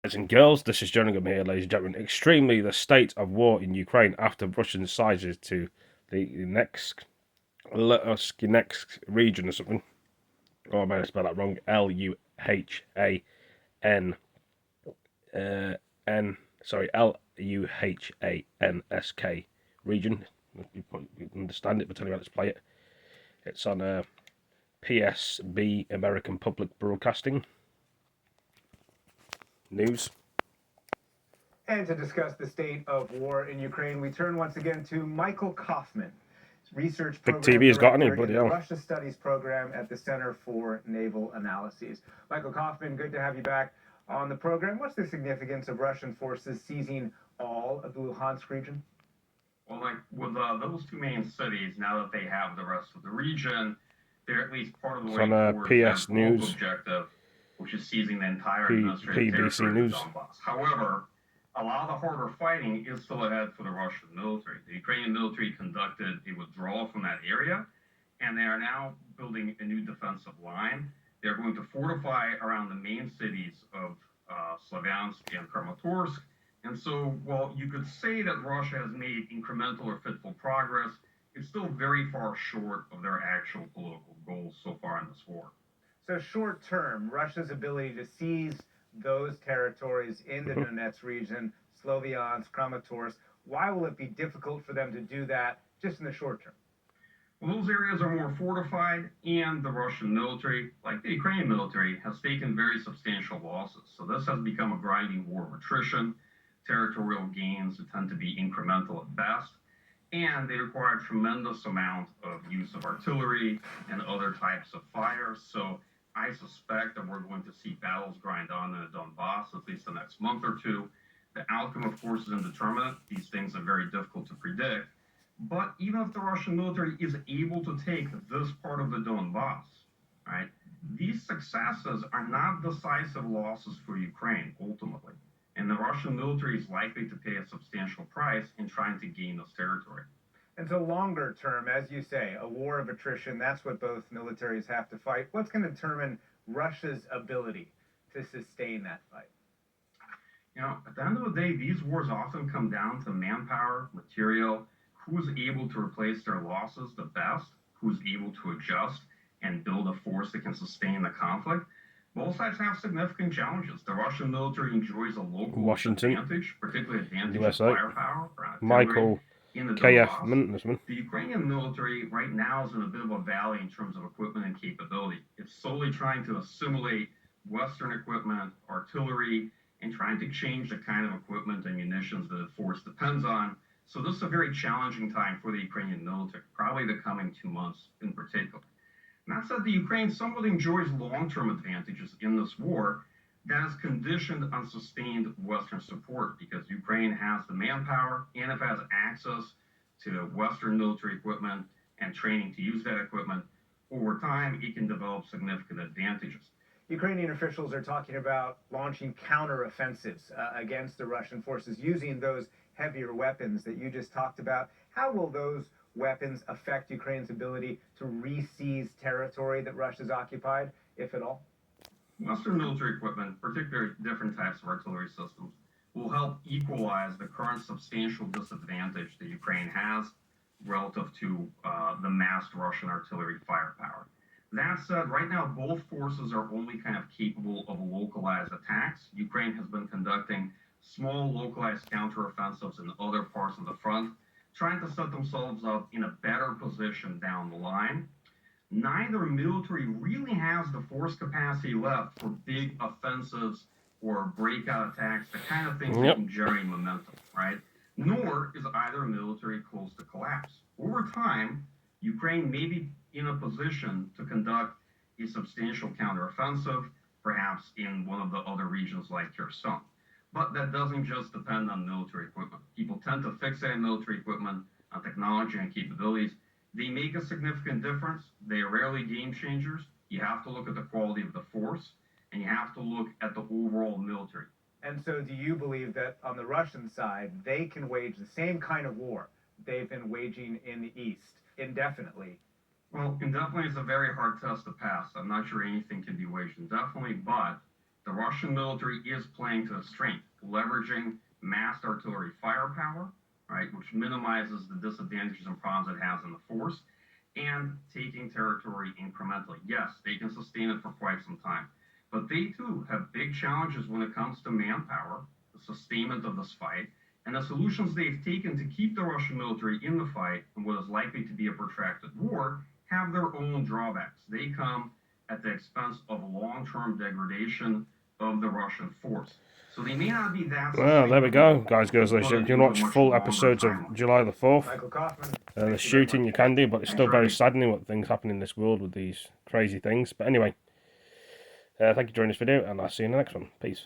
Boys and girls, this is Jerningham here, ladies and gentlemen. Extremely the state of war in Ukraine after Russian sizes to the next region or something. Oh, I might have spelled that wrong. Luhann Luhansk region. You understand it, but anyway, let's play it. It's on PSB, American Public Broadcasting News. And to discuss the state of war in Ukraine, we turn once again to Michael Kaufman, research Big program TV has got any, director bloody in the hell. Russia Studies program at the Center for Naval Analyses. Michael Kaufman, good to have you back on the program. What's the significance of Russian forces seizing all of the Luhansk region? Well, like with those two main cities, now that they have the rest of the region, they're at least part of the way towards their PS News. objective, which is seizing the entire administrative PBC territory News. of Donbass. However, a lot of the harder fighting is still ahead for the Russian military. The Ukrainian military conducted a withdrawal from that area, and they are now building a new defensive line. They're going to fortify around the main cities of Slavyansk and Kramatorsk. And so, while you could say that Russia has made incremental or fitful progress, it's still very far short of their actual political goals so far in this war. So short term, Russia's ability to seize those territories in the Donetsk region, Sloviansk, Kramatorsk, why will it be difficult for them to do that just in the short term? Well, those areas are more fortified, and the Russian military, like the Ukrainian military, has taken very substantial losses. So this has become a grinding war of attrition. Territorial gains tend to be incremental at best, and they require a tremendous amount of use of artillery and other types of fire. So I suspect that we're going to see battles grind on in the Donbass at least the next month or two. The outcome, of course, is indeterminate. These things are very difficult to predict. But even if the Russian military is able to take this part of the Donbass, right, these successes are not decisive losses for Ukraine ultimately. And the Russian military is likely to pay a substantial price in trying to gain this territory. And so longer term, as you say, a war of attrition, that's what both militaries have to fight. What's going to determine Russia's ability to sustain that fight? You know, at the end of the day, these wars often come down to manpower, material, who's able to replace their losses the best, who's able to adjust and build a force that can sustain the conflict. Both sides have significant challenges. The Russian military enjoys a local advantage, particularly advantage USA. of firepower. Michael KF Minton. The Ukrainian military right now is in a bit of a valley in terms of equipment and capability. It's solely trying to assimilate Western equipment, artillery, and trying to change the kind of equipment and munitions that the force depends on. So this is a very challenging time for the Ukrainian military, probably the coming 2 months in particular. And that said, the Ukraine somewhat enjoys long-term advantages in this war that is conditioned on sustained Western support because Ukraine has the manpower and if it has access to Western military equipment and training to use that equipment, over time it can develop significant advantages. Ukrainian officials are talking about launching counteroffensives against the Russian forces using those heavier weapons that you just talked about. How will those weapons affect Ukraine's ability to re-seize territory that Russia's occupied, if at all? Western military equipment, particularly different types of artillery systems, will help equalize the current substantial disadvantage that Ukraine has relative to the massed Russian artillery firepower. That said, right now both forces are only kind of capable of localized attacks. Ukraine has been conducting small localized counteroffensives in other parts of the front, trying to set themselves up in a better position down the line. Neither military really has the force capacity left for big offensives or breakout attacks, the kind of things that can generate momentum, right? Nor is either military close to collapse. Over time, Ukraine may be in a position to conduct a substantial counteroffensive, perhaps in one of the other regions like Kherson. But that doesn't just depend on military equipment. People tend to fixate military equipment on technology and capabilities. They make a significant difference. They are rarely game changers. You have to look at the quality of the force, and you have to look at the overall military. And so do you believe that on the Russian side, they can wage the same kind of war they've been waging in the East indefinitely? Well, indefinitely is a very hard test to pass. I'm not sure anything can be waged indefinitely, but the Russian military is playing to its strength, leveraging massed artillery firepower, right, which minimizes the disadvantages and problems it has in the force, and taking territory incrementally. Yes, they can sustain it for quite some time, but they too have big challenges when it comes to manpower, the sustainment of this fight, and the solutions they've taken to keep the Russian military in the fight in what is likely to be a protracted war have their own drawbacks. They come at the expense of long-term degradation of the Russian force. So they may not be that. Well, there we go, guys, girls, ladies. You can watch Much full longer episode of timeline. July the 4th. Michael Kaufman. The thank you very shooting much. you can do, but it's still Thanks, very Reggie. saddening what things happen in this world with these crazy things. But anyway, thank you for joining this video, and I'll see you in the next one. Peace.